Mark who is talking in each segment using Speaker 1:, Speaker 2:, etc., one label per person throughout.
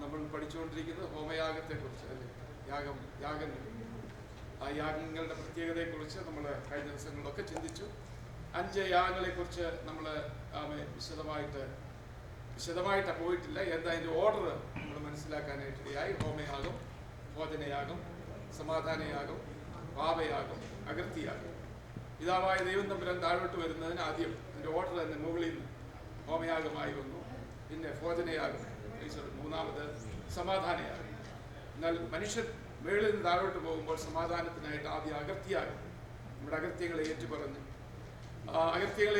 Speaker 1: നമ്മൾ പഠിച്ചുകൊണ്ടിരിക്കുന്നത് ഹോമയാഗത്തെക്കുറിച്ച് അല്ലേ, യാഗങ്ങൾ. ആ യാഗങ്ങളുടെ പ്രത്യേകതയെക്കുറിച്ച് നമ്മൾ കഴിഞ്ഞ ദിവസങ്ങളിലൊക്കെ ചിന്തിച്ചു. 5 യാഗങ്ങളെക്കുറിച്ച് നമ്മൾ വിശദമായിട്ട് പോയിട്ടില്ല. എന്താ അതിൻ്റെ ഓർഡർ നമ്മൾ മനസ്സിലാക്കാനായിട്ടിടയായി. ഹോമയാഗം, ഭോജനയാഗം, സമാധാനയാഗം, പാപയാഗം, അകൃത്യയാഗം. പിതാവായ ദൈവം തമ്പുരാൻ താഴോട്ട് വരുന്നതിന് ആദ്യം അതിൻ്റെ ഓർഡർ തന്നെ മുകളിൽ നിന്ന് ഹോമയാഗമായി വന്നു, പിന്നെ ഭോജനയാഗം, മൂന്നാമത് സമാധാനയാഗം. എന്നാൽ മനുഷ്യൻ മേളിൽ നിന്ന് താഴോട്ട് പോകുമ്പോൾ സമാധാനത്തിനായിട്ട് ആദ്യം അകൃത്യയാഗം, നമ്മുടെ അകൃത്യങ്ങളെ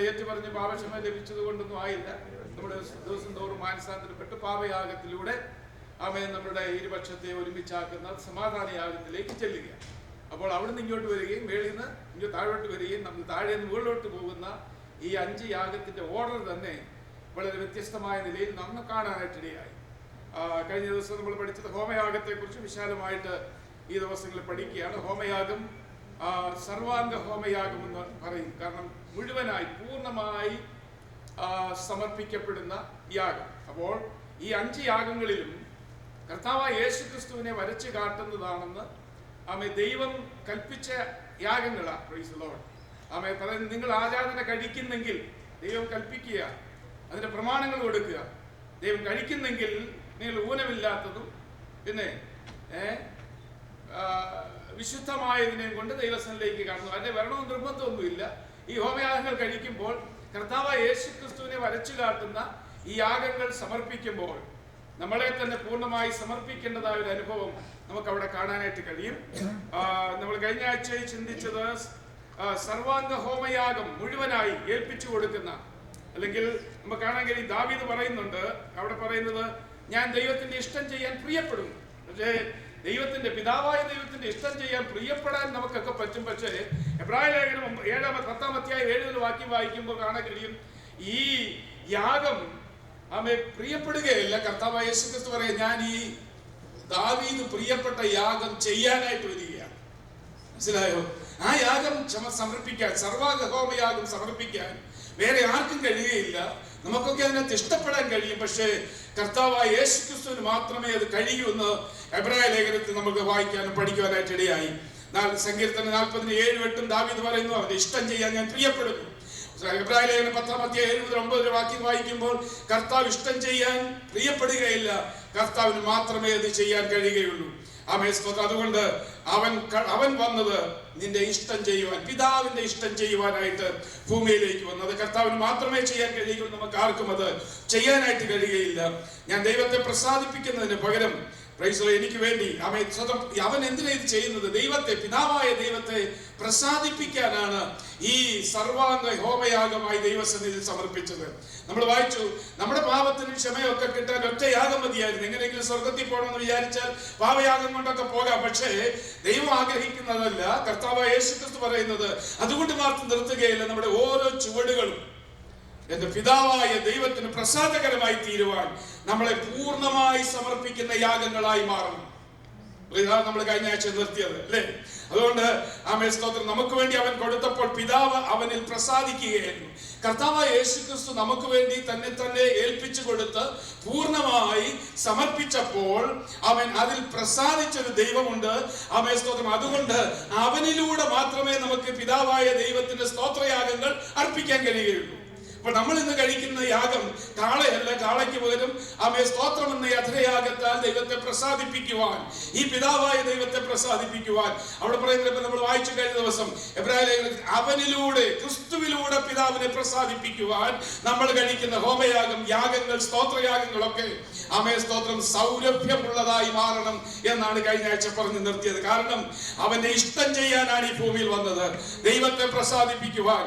Speaker 1: ഏറ്റുപറഞ്ഞ് പാപക്ഷമ ലഭിച്ചത് കൊണ്ടൊന്നും ആയില്ല. നമ്മൾ ദിവസം തോറും മാനസാന്തരപ്പെട്ട് പാപയാഗത്തിലൂടെ നമ്മുടെ ഇരുപക്ഷത്തെ ഒരുമിച്ചാക്കുന്ന സമാധാനയാഗത്തിലേക്ക് ചെല്ലുകയാണ്. അപ്പോൾ അവിടെ നിന്ന് ഇങ്ങോട്ട് വരികയും മേളിൽ നിന്ന് ഇങ്ങോട്ട് താഴോട്ട് വരികയും നമ്മൾ താഴെ നിന്ന് മുകളിലോട്ട് പോകുന്ന ഈ 5 യാഗത്തിന്റെ ഓർഡർ തന്നെ വളരെ വ്യത്യസ്തമായ നിലയിൽ നമ്മൾ കാണാനായിട്ടിടയായി. കഴിഞ്ഞ ദിവസം നമ്മൾ പഠിച്ചത് ഹോമയാഗത്തെക്കുറിച്ച് വിശാലമായിട്ട് ഈ ദിവസങ്ങളിൽ പഠിക്കുകയാണ്. ഹോമയാഗം സർവാംഗ ഹോമയാഗം എന്ന് പറയും. കാരണം മുഴുവനായി പൂർണ്ണമായി സമർപ്പിക്കപ്പെടുന്ന യാഗം. അപ്പോൾ ഈ 5 യാഗങ്ങളിലും കർത്താവായ യേശുക്രിസ്തുവിനെ വരച്ചു കാട്ടുന്നതാണെന്ന് ദൈവം കൽപ്പിച്ച യാഗങ്ങളാണ്. Price the Lord. പറയുന്നത്, നിങ്ങൾ ആരാധന കഴിക്കുന്നെങ്കിൽ ദൈവം കൽപ്പിക്കുക, അതിന്റെ പ്രമാണങ്ങൾ കൊടുക്കുക. ദൈവം കഴിക്കുന്നെങ്കിൽ നിങ്ങൾ ഊനമില്ലാത്തതും പിന്നെ വിശുദ്ധമായതിനെയും കൊണ്ട് ദൈവസന്നിധിയിലേക്ക് കാണുന്നു. അതിന്റെ വരണമെന്ന് നിർബന്ധമൊന്നുമില്ല. ഈ ഹോമയാഗങ്ങൾ കഴിക്കുമ്പോൾ കർത്താവായ യേശുക്രിസ്തുവിനെ വരച്ചു കാട്ടുന്ന ഈ യാഗങ്ങൾ സമർപ്പിക്കുമ്പോൾ നമ്മളെ തന്നെ പൂർണ്ണമായി സമർപ്പിക്കേണ്ടതായ ഒരു അനുഭവം നമുക്ക് അവിടെ കാണാനായിട്ട് കഴിയും. നമ്മൾ കഴിഞ്ഞ ആഴ്ചയിൽ ചിന്തിച്ചത് സർവാംഗ ഹോമയാഗം മുഴുവനായി ഏൽപ്പിച്ചു കൊടുക്കുന്ന, അല്ലെങ്കിൽ നമുക്ക് കാണാൻ കഴിയും ദാവീദ് പറയുന്നുണ്ട്, അവിടെ പറയുന്നത്, ഞാൻ ദൈവത്തിന്റെ ഇഷ്ടം ചെയ്യാൻ പ്രിയപ്പെടുന്നു. പക്ഷേ പിതാവായ ദൈവത്തിന്റെ ഇഷ്ടം ചെയ്യാൻ പ്രിയപ്പെടാൻ നമുക്കൊക്കെ പറ്റും. പക്ഷേ എബ്രായ ലേഖനം 10-ാം അധ്യായം 7 വാക്യം വായിക്കുമ്പോൾ കാണാൻ കഴിയും, ഈ യാഗം പ്രിയപ്പെടുകയല്ല. കർത്താവായ യേശുക്രിസ്തു പറയാം, ഞാൻ ഈ ദാവീദ് പ്രിയപ്പെട്ട യാഗം ചെയ്യാനായിട്ട് വരികയാണ്. മനസ്സിലായോ? ആ യാഗം സമർപ്പിക്കാൻ, സർവാംഗ ഹോമയാഗം സമർപ്പിക്കാൻ വേറെ ആർക്കും കഴിയുകയില്ല. നമുക്കൊക്കെ അതിനകത്ത് ഇഷ്ടപ്പെടാൻ കഴിയും, പക്ഷേ കർത്താവായ യേശുക്രിസ്തുവിന് മാത്രമേ അത് കഴിയൂ എന്ന് എബ്രായ ലേഖനത്തിൽ നമുക്ക് വായിക്കാനും പഠിക്കുവാനായിട്ട് ഇടയായി. സങ്കീർത്തനം 40:7-8 ദാവീദ് പറയുന്നു, അവന്റെ ഇഷ്ടം ചെയ്യാൻ ഞാൻ പ്രിയപ്പെടുന്നു. എബ്രായ ലേഖനം 10-ാം അധ്യായം 7-9 വാക്യം വായിക്കുമ്പോൾ കർത്താവ് ഇഷ്ടം ചെയ്യാൻ പ്രിയപ്പെടുകയില്ല, കർത്താവിന് മാത്രമേ അത് ചെയ്യാൻ കഴിയുകയുള്ളൂ. അതുകൊണ്ട് അവൻ വന്നത് നിന്റെ ഇഷ്ടം ചെയ്യുവാൻ, പിതാവിന്റെ ഇഷ്ടം ചെയ്യുവാനായിട്ട് ഭൂമിയിലേക്ക് വന്നത്. കർത്താവിന് മാത്രമേ ചെയ്യാൻ കഴിയുള്ളൂ, നമുക്ക് ആർക്കും അത് ചെയ്യാനായിട്ട് കഴിയുകയില്ല. ഞാൻ ദൈവത്തെ പ്രസാദിപ്പിക്കുന്നതിന് പകരം എനിക്ക് വേണ്ടി അവൻ എന്തിനാ ഇത് ചെയ്യുന്നത്? പിതാവായ ദൈവത്തെ പ്രസാദിപ്പിക്കാനാണ് ഈ സർവാംഗ ഹോമയാഗമായി ദൈവസന്നിധിയിൽ സമർപ്പിച്ചത്. നമ്മൾ വായിച്ചു, നമ്മുടെ പാപത്തിന് ക്ഷമയൊക്കെ കിട്ടാൻ ഒറ്റ യാഗം മതിയായിരുന്നു. എങ്ങനെയെങ്കിലും സ്വർഗത്തിൽ പോകണമെന്ന് വിചാരിച്ചാൽ പാപയാഗം കൊണ്ടൊക്കെ പോകാം. പക്ഷേ ദൈവം ആഗ്രഹിക്കുന്നതല്ല. കർത്താവായ യേശുക്രിസ്തു പറയുന്നത്, അതുകൊണ്ട് മാത്രം നിർത്തുകയില്ല, നമ്മുടെ ഓരോ ചുവടുകളും എന്റെ പിതാവായ ദൈവത്തിന് പ്രസാദകരമായി തീരുവാൻ നമ്മളെ പൂർണ്ണമായി സമർപ്പിക്കുന്ന യാഗങ്ങളായി മാറണം. ഇതാണ് നമ്മൾ കഴിഞ്ഞ ആഴ്ച നിർത്തിയത്, അല്ലേ? അതുകൊണ്ട് സ്തോത്രം, നമുക്ക് വേണ്ടി അവൻ കൊടുത്തപ്പോൾ പിതാവ് അവനിൽ പ്രസാദിക്കുകയായിരുന്നു. കർത്താവായ യേശുക്രിസ്തു നമുക്ക് വേണ്ടി തന്നെ ഏൽപ്പിച്ചു കൊടുത്ത് പൂർണ്ണമായി സമർപ്പിച്ചപ്പോൾ അവൻ അതിൽ പ്രസാദിച്ചൊരു ദൈവമുണ്ട്. സ്തോത്രം. അതുകൊണ്ട് അവനിലൂടെ മാത്രമേ നമുക്ക് പിതാവായ ദൈവത്തിന്റെ സ്തോത്രയാഗങ്ങൾ അർപ്പിക്കാൻ കഴിയുകയുള്ളൂ. അപ്പൊ നമ്മൾ ഇന്ന് കഴിക്കുന്ന യാഗം കാളയല്ല. കാളയ്ക്ക് പകരം സ്തോത്രം എന്ന അധരയാഗത്താൽ ദൈവത്തെ പ്രസാദിപ്പിക്കുവാൻ, ഈ പിതാവായ ദൈവത്തെ പ്രസാദിപ്പിക്കുവാൻ അവിടെ പറയുന്നത് നമ്മൾ വായിച്ചു കഴിഞ്ഞ ദിവസം എബ്രായ ലേഖനത്തിൽ, അവനിലൂടെ ക്രിസ്തുവിലൂടെ പിതാവിനെ പ്രസാദിപ്പിക്കുവാൻ നമ്മൾ കഴിക്കുന്ന ഹോമയാഗം, യാഗങ്ങൾ, സ്തോത്രയാഗങ്ങളൊക്കെ സ്തോത്രം സൗരഭ്യമുള്ളതായി മാറണം എന്നാണ് കഴിഞ്ഞ ആഴ്ച പറഞ്ഞു നിർത്തിയത്. കാരണം അവന്റെ ഇഷ്ടം ചെയ്യാനാണ് ഈ ഭൂമിയിൽ വന്നത്, ദൈവത്തെ പ്രസാദിപ്പിക്കുവാൻ.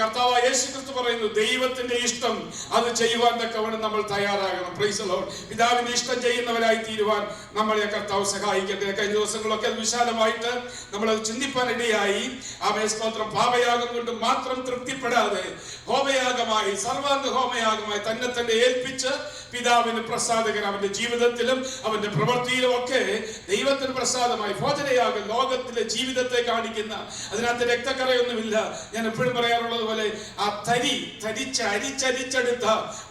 Speaker 1: കർത്താവായ യേശുക്രിസ്തു പറയുന്നു, ദൈവത്തിന്റെ ഇഷ്ടം അത് ചെയ്യുവാൻ തക്കവണ്ണം നമ്മൾ തയ്യാറാകണം. Price the Lord. പിതാവിന്റെ ഇഷ്ടം ചെയ്യുന്നവരായി തീരുവാൻ നമ്മളെ കർത്താവ് സഹായിക്കട്ടെ. കഴിഞ്ഞ ദിവസങ്ങളൊക്കെ അത് വിശാലമായിട്ട് നമ്മളത് ചിന്തിപ്പാനിടയായി. സ്തോത്രം. പാപയാഗം കൊണ്ട് മാത്രം തൃപ്തിപ്പെടാതെ ഹോമയാഗമായി, സർവാംഗ ഹോമയാഗമായി തന്നെ ഏൽപ്പിച്ച് പിതാവിന് പ്രസാദകൻ അവന്റെ ജീവിതത്തിലും അവന്റെ പ്രവൃത്തിയിലും ഒക്കെ ദൈവത്തിന് പ്രസാദമായി ഭോജനയാഗം ലോകത്തിലെ ജീവിതത്തെ കാണിക്കുന്ന, അതിനകത്ത് രക്തക്കറയൊന്നുമില്ല. ഞാൻ എപ്പോഴും പറയാറുള്ളത് പോലെ ആ തരി അരിച്ചരിച്ചെടുത്ത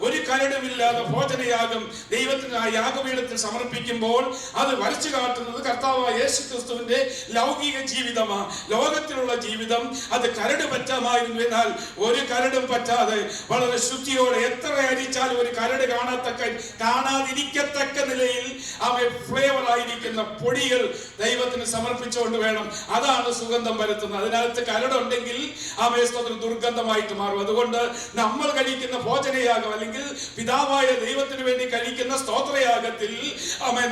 Speaker 1: ഒരു കരടുമില്ലാതെ ഭോജനയാഗം ദൈവത്തിന് ആ യാഗപീഠത്തിൽ സമർപ്പിക്കുമ്പോൾ അത് വരച്ചു കാട്ടുന്നത് കർത്താവായ യേശുക്രിസ്തുവിന്റെ ലൗകിക ജീവിതമാണ്. ലോകത്തിലുള്ള ജീവിതം അത് കരട് പറ്റാമായിരുന്നു. എന്നാൽ ഒരു കരടും പറ്റാതെ വളരെ ശുദ്ധിയോടെ എത്ര അരിച്ചാലും ഒരു കരട് കാണാതിരിക്കത്തക്ക നിലയിൽ ഫ്ലേവർ ആയിരിക്കുന്ന പൊടികൾ ദൈവത്തിന് സമർപ്പിച്ചുകൊണ്ട് വേണം. അതാണ് സുഗന്ധം വരുത്തുന്നത്. അതിനകത്ത് കരടുണ്ടെങ്കിൽ സ്തോത്രം ദുർഗന്ധമായിട്ട് മാറും. അതുകൊണ്ട് നമ്മൾ കഴിക്കുന്ന ഭോജനയാഗം അല്ലെങ്കിൽ പിതാവായ ദൈവത്തിന് വേണ്ടി കഴിക്കുന്ന സ്തോത്രയാഗത്തിൽ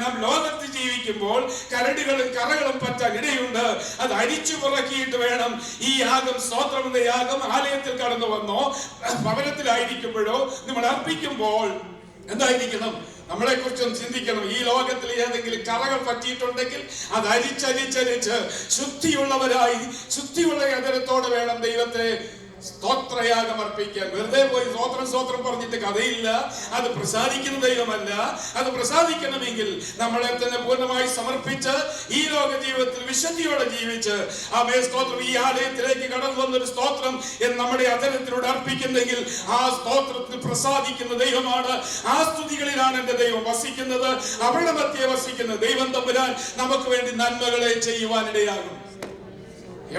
Speaker 1: നാം ലോകത്ത് ജീവിക്കുമ്പോൾ കരടുകളും കറകളും പറ്റാൻ ഇടയുണ്ട്. അത് അരിച്ചു പുറക്കിയിട്ട് വേണം ഈ യാഗം, സ്തോത്രം എന്ന യാഗം ആലയത്തിൽ കടന്നു വന്നോ ഭവനത്തിലായിരിക്കുമ്പോഴോ നമ്മൾ അർപ്പിക്കുമ്പോൾ എന്തായിരിക്കണം? നമ്മളെ കുറിച്ചൊന്ന് ചിന്തിക്കണം. ഈ ലോകത്തിൽ ഏതെങ്കിലും കറകൾ പറ്റിയിട്ടുണ്ടെങ്കിൽ അത് അരിച്ചരിച്ചരിച്ച് ശുദ്ധിയുള്ള ഹൃദയത്തോടെ വേണം ദൈവത്തെ സ്തോത്രയാഗം അർപ്പിക്കാൻ. വെറുതെ പോയി സ്തോത്രം പറഞ്ഞിട്ട് കഥയില്ല. അത് പ്രസാദിക്കുന്ന ദൈവമല്ല. അത് പ്രസാദിക്കണമെങ്കിൽ നമ്മളെ തന്നെ പൂർണ്ണമായി സമർപ്പിച്ച് ഈ ലോക ജീവിതത്തിൽ വിശുദ്ധിയോടെ ജീവിച്ച് സ്തോത്രം ഈ ആലയത്തിലേക്ക് കടന്നു വന്നൊരു സ്തോത്രം എന്ന് നമ്മുടെ അധരത്തിലൂടെ അർപ്പിക്കുന്നെങ്കിൽ ആ സ്തോത്രത്തിൽ പ്രസാദിക്കുന്ന ദൈവമാണ്. ആ സ്തുതികളിലാണ് എന്റെ ദൈവം വസിക്കുന്നത്. അവരുടെ മധ്യേ വസിക്കുന്ന ദൈവം തമ്പുരാൻ നമുക്ക് വേണ്ടി നന്മകളെ ചെയ്യുവാനിടയാകും.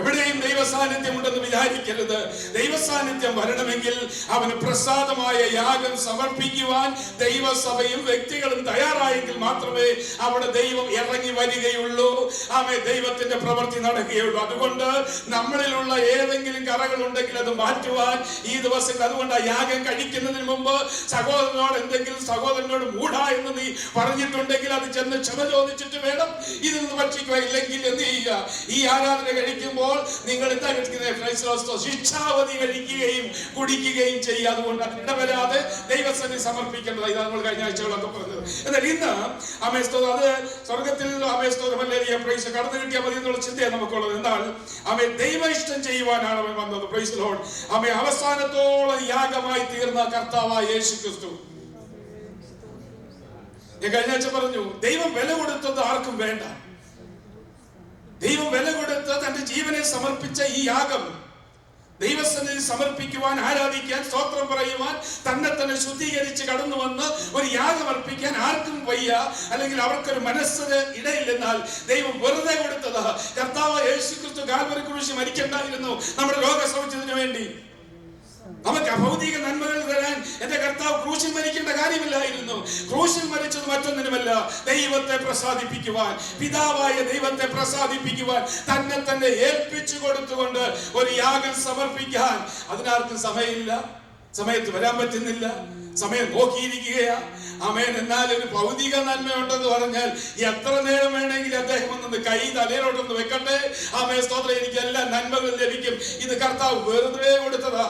Speaker 1: എവിടെയും ദൈവസാന്നിധ്യം ഉണ്ടെന്ന് വിചാരിക്കരുത്. ദൈവസാന്നിധ്യം വരണമെങ്കിൽ അവന് പ്രസാദമായ യാഗം സമർപ്പിക്കുവാൻ ദൈവസഭയും വ്യക്തികളും തയ്യാറായെങ്കിൽ മാത്രമേ അവിടെ ദൈവം ഇറങ്ങി വരികയുള്ളൂ. ദൈവത്തിന്റെ പ്രവൃത്തി നടക്കുകയുള്ളൂ. അതുകൊണ്ട് നമ്മളിലുള്ള ഏതെങ്കിലും കറകൾ ഉണ്ടെങ്കിൽ അത് മാറ്റുവാൻ ഈ ദിവസങ്ങൾ, അതുകൊണ്ട് ആ യാഗം കഴിക്കുന്നതിന് മുമ്പ് സഹോദരനോട് മൂടാ എന്ന് നീ പറഞ്ഞിട്ടുണ്ടെങ്കിൽ അത് ചെന്ന് ക്ഷമ ചോദിച്ചിട്ട് വേണം ഇതിൽ നിന്ന് ഭക്ഷിക്കുക. ഇല്ലെങ്കിൽ എന്ത് ചെയ്യുക? ഈ ആരാധന കഴിക്കുമ്പോൾ നിങ്ങൾ എന്താ കഴിക്കുന്നത്? ശിക്ഷാവധി കഴിക്കുകയും കുടിക്കുകയും ചെയ്യുക. അതുകൊണ്ട് അത് ഇടവരാതെ ദൈവസന്നിധി സമർപ്പിക്കേണ്ടത്. ഇതാണ് നമ്മൾ കഴിഞ്ഞ ആഴ്ചകളൊക്കെ പറഞ്ഞത്. എന്നാൽ ഇന്ന് അത് സ്വർഗത്തിൽ കടന്നു കിട്ടിയാൽ മതി എന്നുള്ള ചിന്തയാണ് നമുക്കുള്ളത്. എന്നാൽ ദൈവ ഇഷ്ടം ചെയ്യുവാനാണ് അവൻ വന്നത്. Price the Lord. അവസാനത്തോളം യാഗമായി തീർന്ന കർത്താവായ യേശുക്രിസ്തു. ഞാൻ കഴിഞ്ഞ ആഴ്ച പറഞ്ഞു, ദൈവം വില കൊടുത്തത് ആർക്കും വേണ്ട. ദൈവം വില കൊടുത്ത് തന്റെ ജീവനെ സമർപ്പിച്ച ഈ യാഗം ദൈവസന്നിധി സമർപ്പിക്കുവാൻ, ആരാധിക്കാൻ, സ്തോത്രം പറയുവാൻ, തന്നെ ശുദ്ധീകരിച്ച് കടന്നു വന്ന് ഒരു യാഗം അർപ്പിക്കാൻ ആർക്കും വയ്യ, അല്ലെങ്കിൽ അവർക്കൊരു മനസ്സിന് ഇടയില്ലെന്നാൽ ദൈവം വെറുതെ കൊടുത്തത്. കർത്താവ് യേശുക്രിസ്തു കാൽവരി ക്രൂശിൽ മരിക്കണ്ടായിരുന്നു നമ്മുടെ ലോക സൗഖ്യത്തിന് വേണ്ടി. നമുക്ക് അഭൗതിക നന്മകൾ തരാൻ എന്റെ കർത്താവ് ക്രൂശിൽ മരിക്കേണ്ട കാര്യമില്ലായിരുന്നു. ക്രൂശിൽ മരിച്ചത് മറ്റൊന്നിനുമല്ല, ദൈവത്തെ പ്രസാദിപ്പിക്കുവാൻ, പിതാവായ ദൈവത്തെ പ്രസാദിപ്പിക്കുവാൻ തന്നെ ഏൽപ്പിച്ചു കൊടുത്തുകൊണ്ട് ഒരു യാഗം സമർപ്പിക്കാൻ. അതിനാർക്കും സമയമില്ല, സമയത്ത് വരാൻ പറ്റുന്നില്ല, സമയം നോക്കിയിരിക്കുകയാ. എന്നാൽ ഒരു ഭൗതിക നന്മയുണ്ടെന്ന് പറഞ്ഞാൽ എത്ര നേരം വേണമെങ്കിലും അദ്ദേഹം ഒന്ന് കൈ തലയിലോട്ടൊന്ന് വെക്കട്ടെ. സ്തോത്രം, എനിക്ക് എല്ലാ നന്മകളും ലഭിക്കും. ഇത് കർത്താവ് വെറുതെ കൊടുത്തതാ.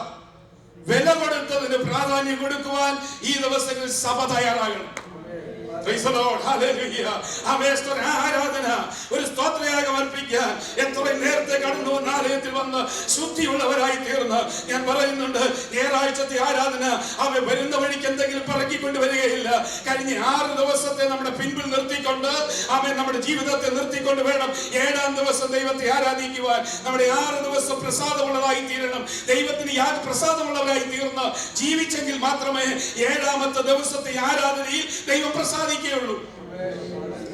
Speaker 1: വില കൊടുത്തതിന് പ്രാധാന്യം കൊടുക്കുവാൻ ഈ ദിവസങ്ങളിൽ സഭ തയ്യാറാകണം. ആരാധന, ഒരു സ്തോത്രയാഗം അർപ്പിക്കാൻ എത്ര നേരത്തെ കടന്നു വന്ന ആലയത്തിൽ വന്ന് ശുദ്ധിയുള്ളവരായി തീർന്ന് ഞാൻ പറയുന്നുണ്ട്. ഞായറാഴ്ചത്തെ ആരാധന വരുന്ന വഴിക്ക് എന്തെങ്കിലും പറക്കിക്കൊണ്ട് വരികയില്ല. കഴിഞ്ഞ 6 ദിവസത്തെ നമ്മുടെ പിൻപിൽ നിർത്തിക്കൊണ്ട് നമ്മുടെ ജീവിതത്തെ നിർത്തിക്കൊണ്ട് വേണം 7-ാം ദിവസം ദൈവത്തെ ആരാധിക്കുവാൻ. നമ്മുടെ 6 ദിവസം പ്രസാദമുള്ളതായി തീരണം. ദൈവത്തിന് പ്രസാദമുള്ളവരായി തീർന്ന് ജീവിച്ചെങ്കിൽ മാത്രമേ 7-ാമത്തെ ദിവസത്തെ ആരാധനയിൽ ദൈവം പ്രസാദിക്കുകയുള്ളൂ.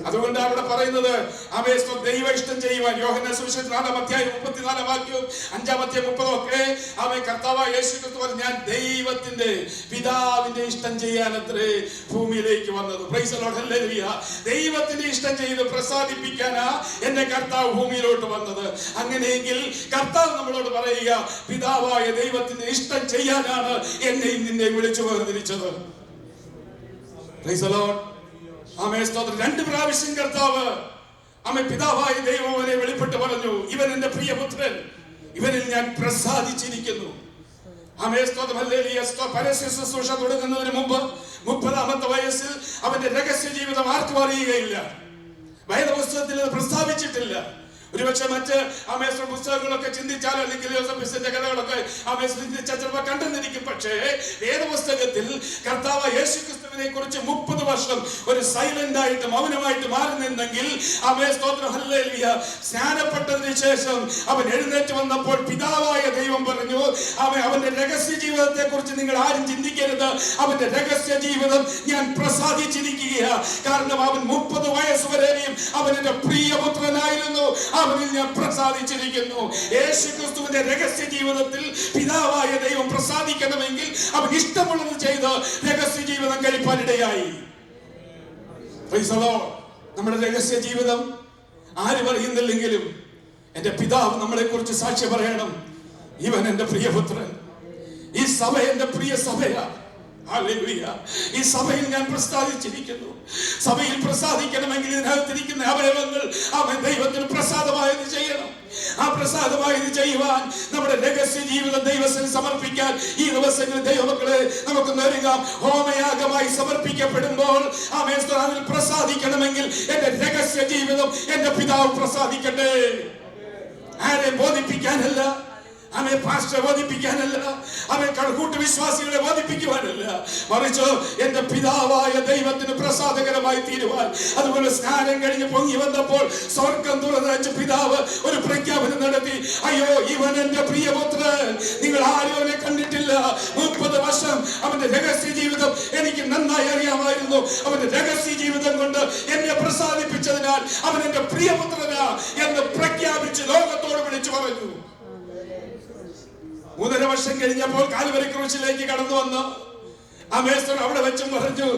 Speaker 1: അതുകൊണ്ട് അവിടെ പറയുന്നത് ദൈവ ഇഷ്ടം ചെയ്യുവാൻ. യോഹന്നാൻ സുവിശേഷം 4-ാം അധ്യായം 34-ാം വാക്യവും 5-ാം അധ്യായം 30 ഒക്കെ കർത്താവായ യേശുക്രിസ്തു പറഞ്ഞു, ഞാൻ ദൈവത്തിന്റെ പിതാവിന്റെ ഇഷ്ടം ചെയ്യാനത്രേ ഭൂമിയിലേക്ക് വന്നത്. Price the Lord, hallelujah. ദൈവത്തിന്റെ ഇഷ്ടം ചെയ്ത് പ്രസാദിപ്പിക്കാനാ എന്റെ കർത്താവ് ഭൂമിയിലോട്ട് വന്നത്. അങ്ങനെയെങ്കിൽ കർത്താവ് നമ്മളോട് പറയുക, പിതാവായ ദൈവത്തിന്റെ ഇഷ്ടം ചെയ്യാനാണ് എന്നെയും നിന്നെയും വിളിച്ചു വേർതിരിച്ചത്. Price the Lord. 2 പ്രാവശ്യം കർത്താവ് പിതാവായ ദൈവം അവനെ വെളിപ്പെട്ട് പറഞ്ഞു, ഇവൻ എന്റെ പ്രിയപുത്രൻ, ഇവനിൽ ഞാൻ പ്രസാദിച്ചിരിക്കുന്നു. പരസ്യ ശുശ്രൂഷ തുടങ്ങുന്നതിന് മുമ്പ് 30-ാമത്തെ വയസ്സിൽ അവന്റെ രഹസ്യ ജീവിതം ആർക്കും അറിയുകയില്ല. വേദപുസ്തകത്തിൽ അത് പ്രസ്താവിച്ചിട്ടില്ല. ഒരുപക്ഷെ മറ്റ് പുസ്തകങ്ങളൊക്കെ ചിന്തിച്ചാലോ അല്ലെങ്കിൽ യോസേഫിന്റെ കഥകളൊക്കെ ചിന്തിച്ചാൽ ചിലപ്പോൾ കണ്ടെന്നിരിക്കും. പക്ഷേ വേദപുസ്തകത്തിൽ കർത്താവ് യേശുക്രിസ്തുവിനെ കുറിച്ച് 30 വർഷം ഒരു സൈലന്റ് ആയിട്ട് മൗനമായിട്ട് മാറി നിന്നെങ്കിൽ സ്തോത്രം ഹല്ലേലൂയ, സ്നാനപ്പെട്ടതിന് ശേഷം അവൻ എഴുന്നേറ്റ് വന്നപ്പോൾ പിതാവായ ദൈവം പറഞ്ഞു, അവന്റെ രഹസ്യ ജീവിതത്തെ കുറിച്ച് നിങ്ങൾ ആരും ചിന്തിക്കരുത്. അവന്റെ രഹസ്യ ജീവിതം ഞാൻ പ്രസാദിച്ചിരിക്കുകയാണ്. കാരണം അവൻ 30 വയസ്സ് വരെയും അവൻ എന്റെ പ്രിയപുത്രനായിരുന്നു, അവനിൽ ഞാൻ പ്രസാദിച്ചിരിക്കുന്നു. യേശുക്രിസ്തുവിന്റെ രഹസ്യ ജീവിതത്തിൽ പിതാവായ ദൈവം പ്രസാദിക്കണമെങ്കിൽ അവൻ ഇഷ്ടമുള്ളത് ചെയ്ത് രഹസ്യ ജീവിതം കഴിപ്പാനിടയായി. നമ്മുടെ രഹസ്യ ജീവിതം ആര് പറയുന്നില്ലെങ്കിലും എന്റെ പിതാവ് നമ്മളെ കുറിച്ച് സാക്ഷി പറയണം, ഇവൻ എന്റെ പ്രിയപുത്രൻ, ഈ സഭ എന്റെ പ്രിയ സഭയാ. ഈ സഭയിൽ ഞാൻ പ്രസാദിച്ചിരിക്കുന്നു. സഭയിൽ പ്രസാദിക്കണമെങ്കിൽ ഇതിനകത്തിരിക്കുന്ന അവയവങ്ങൾ അവൻ ദൈവത്തിന് പ്രസാദമായത് ചെയ്യണം. ആ പ്രസാദമായത് ചെയ്യുവാൻ നമ്മുടെ രഹസ്യ ജീവിതം ദൈവത്തിന് സമർപ്പിക്കാൻ ഈ ദിവസങ്ങളിൽ ദൈവമക്കളെ നമുക്ക് നൽകാം. ഹോമയാഗമായി സമർപ്പിക്കപ്പെടുമ്പോൾ അതിൽ പ്രസാദിക്കണമെങ്കിൽ എന്റെ രഹസ്യ ജീവിതം എന്റെ പിതാവ് പ്രസാദിക്കട്ടെ. ആരെ ബോധിപ്പിക്കാനല്ല, പാസ്റ്റർ ബോധിപ്പിക്കാനല്ല, കൂട്ടുവിശ്വാസികളെ ബോധിപ്പിക്കുവാനല്ല, മറിച്ച് എന്റെ പിതാവായ ദൈവത്തിന് പ്രസാദകരമായി തീരുവാൻ. അതുപോലെ സ്നാനം കഴിഞ്ഞ് പൊങ്ങി വന്നപ്പോൾ സ്വർഗം തുറന്നു പിതാവ് ഒരു പ്രഖ്യാപനം നടത്തി, അയ്യോ ഇവൻ എന്റെ പ്രിയപുത്രൻ, നിങ്ങൾ ആരും അവനെ കണ്ടിട്ടില്ല. 30 വർഷം അവന്റെ രഹസ്യ ജീവിതം എനിക്ക് നന്നായി അറിയാമായിരുന്നു. അവന്റെ രഹസ്യ ജീവിതം കൊണ്ട് എന്നെ പ്രസാദിപ്പിച്ചതിനാൽ അവൻ എന്റെ പ്രിയപുത്രനാ എന്ന് പ്രഖ്യാപിച്ച് ലോകത്തോട് വിളിച്ചു പറഞ്ഞു. 3.5 വർഷം കഴിഞ്ഞപ്പോൾ കാൽവരി ക്രൂശിലേക്ക് കടന്നു വന്നു. അവിടെ വെച്ചും പറഞ്ഞു,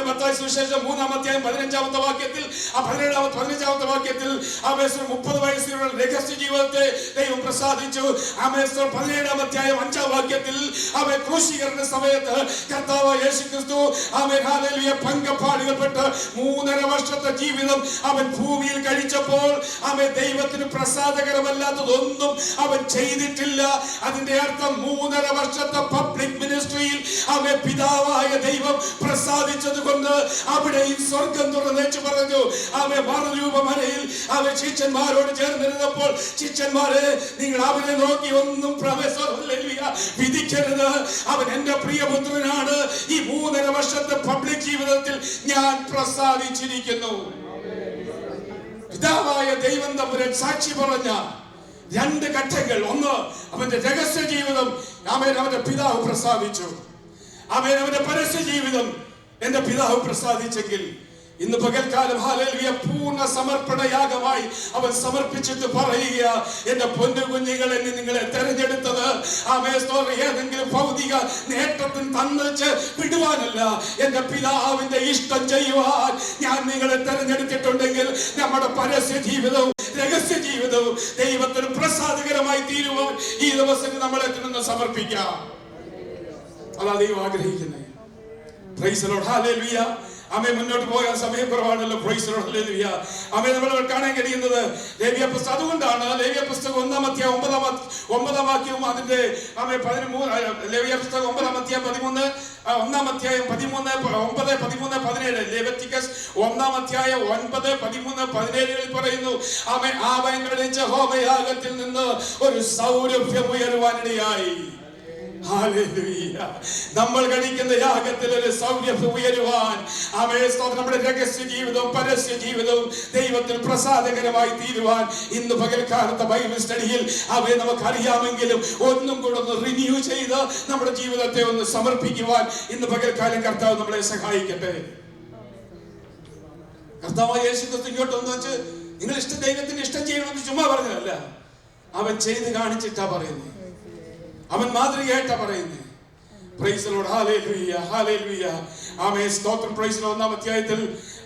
Speaker 1: മത്തായി സുവിശേഷം 3-ാം അധ്യായം 15-ാമത്തെ വാക്യത്തിൽ, 15-ാമത്തെ വാക്യത്തിൽ 30 വയസ്സിലുള്ള രഹസ്യ ജീവിതത്തെ ദൈവം പ്രസാദിച്ചു. 17-ാം അധ്യായം 5-ാം വാക്യത്തിൽ ക്രൂശീകരണ സമയത്ത് കർത്താവ് യേശുക്രിസ്തു പങ്കപ്പാടുകൾപ്പെട്ട് 3.5 വർഷത്തെ ജീവിതം അവൻ ഭൂമിയിൽ കഴിച്ചപ്പോൾ ദൈവത്തിന് പ്രസാദകരമല്ലാത്തതൊന്നും അവൻ ചെയ്തിട്ടില്ല. അതിന്റെ അർത്ഥം 3.5 വർഷത്തെ പബ്ലിക് മിനിസ്ട്രിയിൽ പിതാവായ ദൈവം പ്രസാദിച്ചത് കൊണ്ട് അവിടെയും സ്വർഗം തുറന്നേച്ചു പറഞ്ഞു. മറുരൂപമലയിൽ ശിഷ്യന്മാരോട് ചേർന്നിരുന്നപ്പോൾ, ശിഷ്യന്മാരെ നിങ്ങൾ അവനെ നോക്കി ഒന്നും വിധിക്കരുത്, അവൻ എന്റെ പ്രിയപുത്രനാണ്. ഈ 3.5 വർഷത്തെ പബ്ലിക് ജീവിതത്തിൽ ഞാൻ പ്രസാദിച്ചിരിക്കുന്നു. പിതാവായ ദൈവം തമ്പുരാൻ സാക്ഷി പറഞ്ഞ 2 ഘട്ടങ്ങൾ. ഒന്ന്, അവന്റെ രഹസ്യ ജീവിതം അവന്റെ പിതാവ് പ്രസാദിച്ചു. അവന്റെ പരസ്യ ജീവിതം എന്റെ പിതാവ് പ്രസാദിച്ചെങ്കിൽ ഇന്ന് പകൽക്കാലം ഹല്ലേലൂയ പൂർണ്ണ സമർപ്പണ യാഗമായി അവൻ സമർപ്പിച്ചിട്ട് പറയുക, എന്റെ പൊന്നു കുഞ്ഞുങ്ങളെ നിങ്ങളെ തെരഞ്ഞെടുത്തത് ഏതെങ്കിലും ഭൗതിക നേട്ടത്തിന് തന്നിച്ച് വിടുവാനല്ല, എന്റെ പിതാവിന്റെ ഇഷ്ടം ചെയ്യുവാൻ ഞാൻ നിങ്ങളെ തെരഞ്ഞെടുത്തിട്ടുണ്ടെങ്കിൽ നമ്മുടെ പരസ്യ ജീവിതവും രഹസ്യ ജീവിതവും ദൈവത്തിന് പ്രസാദകരമായി തീരുവാൻ ഈ ദിവസം നമ്മളെ നിന്ന് സമർപ്പിക്കാം. അതാ ദൈവം ആഗ്രഹിക്കുന്നത്. Price the Lord, hallelujah. മുന്നോട്ട് പോകാൻ സമയം കുറവാണല്ലോ. Price the Lord, hallelujah. നമ്മൾ കാണാൻ കഴിയുന്നത് ലേവ്യ പുസ്തകം. അതുകൊണ്ടാണ് ലേവ്യ പുസ്തകം 1-ാം അധ്യായം 9-ാം വാക്യവും അതിന്റെ 13 ലേവ്യ പുസ്തകം 9-ാം അധ്യായം 13 1-ാം അധ്യായം 13 9 13 17 ലെവിറ്റിക്കസ് 1-ാം അധ്യായം 9 13 17 പറയുന്നു, അവൻ കഴിച്ച ഹോമയാഗത്തിൽ നിന്ന് ഒരു സൗരഭ്യം ഉയരുവാനിടയായി. നമ്മൾ കഴിക്കുന്ന യാഗത്തിൽ ഒരു സൗരഭ്യം ഉയരുവാൻ നമ്മുടെ രഹസ്യ ജീവിതവും പരസ്യ ജീവിതവും ദൈവത്തിന് പ്രസാദകരമായി തീരുവാൻ ഇന്ന് പകൽക്കാലത്തെ ബൈബിൾ സ്റ്റഡിയിൽ നമുക്ക് അറിയാമെങ്കിലും ഒന്നും കൂടെ ഒന്ന് റിന്യൂ ചെയ്ത് നമ്മുടെ ജീവിതത്തെ ഒന്ന് സമർപ്പിക്കുവാൻ ഇന്ന് പകൽക്കാലം കർത്താവ് നമ്മളെ സഹായിക്കട്ടെ. കർത്താവ് യേശുക്രിസ്തു ഇങ്ങോട്ടൊന്ന് വെച്ച് നിങ്ങൾ ദൈവത്തിന് ഇഷ്ടം ചെയ്യണമെന്ന് ചുമ്മാ പറഞ്ഞതല്ല, അവൻ ചെയ്ത് കാണിച്ചിട്ടാ പറയുന്നത്, അവൻ മാതൃകയായിട്ടാ പറയുന്നത്. Praise the Lord, hallelujah, hallelujah. Amen, സ്തോത്രം. Praise the Lord. 1-ാം അധ്യായത്തിൽ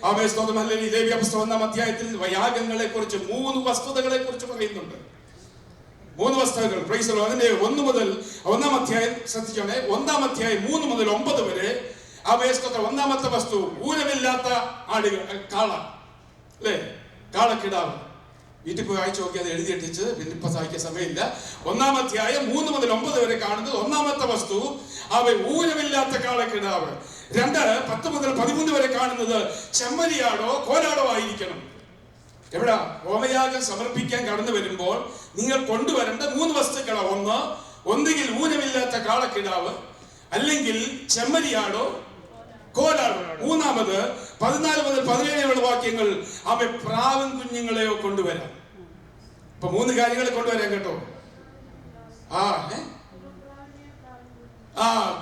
Speaker 1: ആമേൻ, സ്തോത്രം, ഹല്ലേലൂയ. ലേവ്യ പുസ്തകം 1-ാം അധ്യായത്തിൽ യാഗങ്ങളെ കുറിച്ച് 3 വസ്തുതകളെ കുറിച്ച് പറയുന്നുണ്ട്. 3 വസ്തുതകൾ. Price the Lord. അതിന്റെ 1 മുതൽ 1-ാം അധ്യായം ശ്രദ്ധിച്ചോണേ. 1-ാം അധ്യായം 3 മുതൽ 9 വരെ ആമേൻ, സ്തോത്രം. 1-ാമത്തെ വസ്തു ഊനമില്ലാത്ത ആടുകൾ, കാള, അല്ലേ, കാളക്കിടാവ്. വീട്ടിൽ പോയി വായിച്ചു നോക്കി, അത് എഴുതിയിട്ടിച്ച് പിന്നെ ഇപ്പൊ സഹായിക്കാൻ സമയമില്ല. 1-ാം അധ്യായം 3 മുതൽ 9 വരെ കാണുന്നത് 1-ാമത്തെ വസ്തു ഊനമില്ലാത്ത കാളക്കിടാവ്. 2 10 മുതൽ 13 വരെ കാണുന്നത് ചെമ്മരിയാടോ കോലാടോ ആയിരിക്കണം. എവിടാ? ഹോമയാഗം സമർപ്പിക്കാൻ കടന്നു വരുമ്പോൾ നിങ്ങൾ കൊണ്ടുവരേണ്ട 3 വസ്തുക്കളാണ്. ഒന്നുകിൽ ഊനമില്ലാത്ത കാളക്കിടാവ്, അല്ലെങ്കിൽ ചെമ്മരിയാടോ കോലാടോ. മൂന്നാമത് 14 മുതൽ 17 വാക്യങ്ങൾ അവ പ്രാവൻ കുഞ്ഞുങ്ങളെയോ കൊണ്ടുവരാം. ഇപ്പൊ 3 കാര്യങ്ങളെ കൊണ്ടുവരാൻ കേട്ടോ.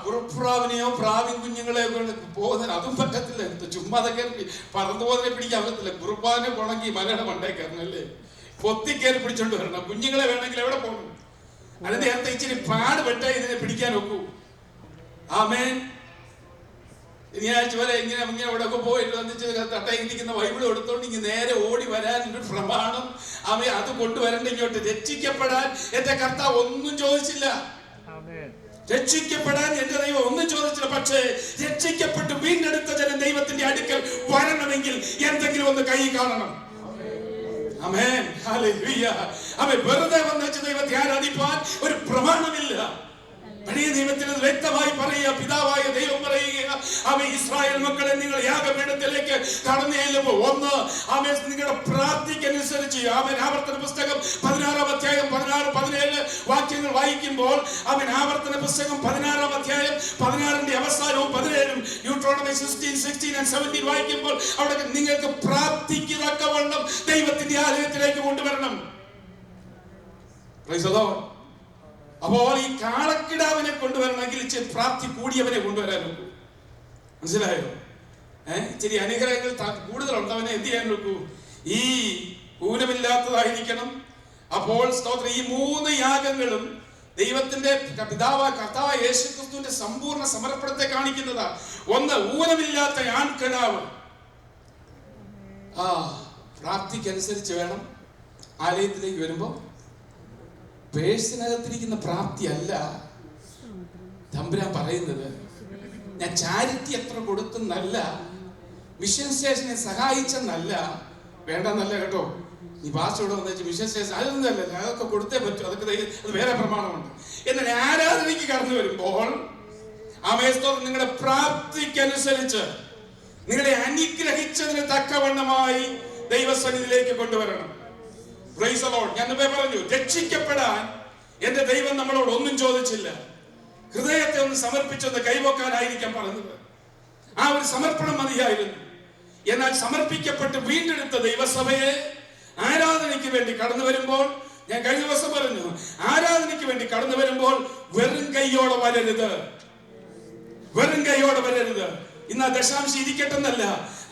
Speaker 1: കുറുപ്രാവിനെയോ പ്രാവിൻ കുഞ്ഞുങ്ങളെയോ കൊണ്ട് പോകുന്നതിന് അതും പറ്റത്തില്ല. ചുമ്മാ അതൊക്കെ പറന്നു പോകുന്നതിനെ പിടിക്കാൻ പറ്റത്തില്ല. കുറുപ്പാവിനെ പോണെങ്കിൽ മലയുടെ മണ്ടേക്കറണല്ലേ, പൊത്തിക്കേറി പിടിച്ചോണ്ട് വരണം. കുഞ്ഞുങ്ങളെ വേണമെങ്കിൽ എവിടെ പോകണം? അതിന്റെ നേരത്തെ ഇച്ചിരി പാടുപെട്ടേ ഇതിനെ പിടിക്കാൻ ഒക്കൂ. ആമേൻ. ശനിയാഴ്ച വരെ ഇങ്ങനെ ഇവിടെ ഒക്കെ പോയിട്ട് വന്നിട്ട് തട്ടയിരിക്കുന്ന ബൈബിൾ എടുത്തോണ്ട് ഇങ്ങനെ നേരെ ഓടി വരാൻ ഒരു പ്രമാണം. ആമേ, അത് കൊണ്ടുവരണ്ട ഇങ്ങോട്ട്. രക്ഷിക്കപ്പെടാൻ എന്റെ കർത്താവ് ഒന്നും ചോദിച്ചില്ല. രക്ഷിക്കപ്പെടാൻ എന്റെ ദൈവം ഒന്നും ചോദിച്ചില്ല. പക്ഷേ രക്ഷിക്കപ്പെട്ട് വീണ്ടെടുത്ത ജനം ദൈവത്തിന്റെ അടുക്കൽ വരണമെങ്കിൽ എന്തെങ്കിലും ഒന്ന് കൈ കാണണം. ആമേൻ, ഹല്ലേലൂയ. അവൻ വെറുതെ വന്നു ദൈവത്തെ ആരാധിപ്പാൻ ഒരു പ്രമാണമില്ല. പഴയ നിയമത്തിൽ വ്യക്തമായി പറയുക, പിതാവായ ദൈവം പറയുക, അവൻ ഇസ്രായേൽ മക്കളെ നിങ്ങൾ യാഗപീഠത്തിലേക്ക് കടന്നു ചെല്ലുമ്പോൾ ഒന്ന് അവൻ നിങ്ങളുടെ പ്രാർത്ഥിക്കനുസരിച്ച് അവൻ ആവർത്തന പുസ്തകം 16-ാം അധ്യായം 16-17 വാക്യങ്ങൾ വായിക്കുമ്പോൾ അവൻ ആവർത്തന പുസ്തകം 16-ാം അധ്യായം 16ന്റെ അവസാനവും 17-ഉം ന്യൂട്രോണമി 16 and 17 വായിക്കുമ്പോൾ അവിടെ നിങ്ങൾക്ക് പ്രാർത്ഥിക്കത്തക്കവണ്ണം ദൈവത്തിന്റെ ആലയത്തിലേക്ക് കൊണ്ടുവരണം. Price the Lord. അപ്പോൾ ഈ കാളക്കിടാവിനെ കൊണ്ടുവരണമെങ്കിൽ ഇച്ചിരി പ്രാപ്തി കൂടിയവനെ കൊണ്ടുവരാൻ നോക്കൂ. മനസ്സിലായോ? ഇച്ചിരി അനുഗ്രഹങ്ങൾ കൂടുതലുണ്ടവനെ എന്ത് ചെയ്യാൻ നോക്കൂ? ഈ ഊനമില്ലാത്തതായിരിക്കണം. അപ്പോൾ സ്തോത്രം, ഈ 3 യാഗങ്ങളും ദൈവത്തിന്റെ കർത്താവായ യേശുക്രിസ്തുവിന്റെ സമ്പൂർണ്ണ സമർപ്പണത്തെ കാണിക്കുന്നതാ. ഒന്ന്, ഊനമില്ലാത്ത ആൺകിടാവ്. പ്രാപ്തിക്കനുസരിച്ച് വേണം ആലയത്തിലേക്ക് വരുമ്പോ. പേഴ്സിനകത്തിരിക്കുന്ന പ്രാപ്തി അല്ല തമ്പുരാൻ പറയുന്നത്. ഞാൻ ചാരിറ്റി എത്ര കൊടുത്തെന്നല്ല, മിഷൻ സ്റ്റേഷനെ സഹായിച്ചെന്നല്ല, വേണ്ടെന്നല്ല കേട്ടോ. നീ പാസ്റ്റോട് വന്നു മിഷൻ സ്റ്റേഷൻ അതൊന്നുമല്ല, അതൊക്കെ കൊടുത്തേ പറ്റൂ, അതൊക്കെ അത് വേറെ പ്രമാണമുണ്ട്. എന്നാൽ ആരാധനയ്ക്ക് കടന്നു വരുമ്പോൾ ആമേസ്തോത്രം നിങ്ങളുടെ പ്രാപ്തിക്കനുസരിച്ച് നിങ്ങളെ അനുഗ്രഹിച്ചതിന് തക്കവണ്ണമായി ദൈവസന്നിധിയിലേക്ക് കൊണ്ടുവരണം. Price the Lord. ഞാൻ പറഞ്ഞു, രക്ഷിക്കപ്പെടാൻ എന്റെ ദൈവം നമ്മളോട് ഒന്നും ചോദിച്ചില്ല. ഹൃദയത്തെ ഒന്ന് സമർപ്പിച്ചൊന്ന് കൈവക്കാനായിരിക്കാം പറഞ്ഞത്. ആ ഒരു സമർപ്പണം മതിയായിരുന്നു. എന്നാൽ സമർപ്പിക്കപ്പെട്ട് വീണ്ടെടുത്ത ദൈവസഭയെ ആരാധനയ്ക്ക് വേണ്ടി കടന്നു വരുമ്പോൾ, ഞാൻ കഴിഞ്ഞ ദിവസം പറഞ്ഞു, ആരാധനയ്ക്ക് വേണ്ടി കടന്നു വരുമ്പോൾ വെറും കൈയോടെ വരരുത്, വെറും കൈയോടെ വരരുത്. ഇന്ന് ദശാംശം ഇരിക്കട്ടെന്നല്ല,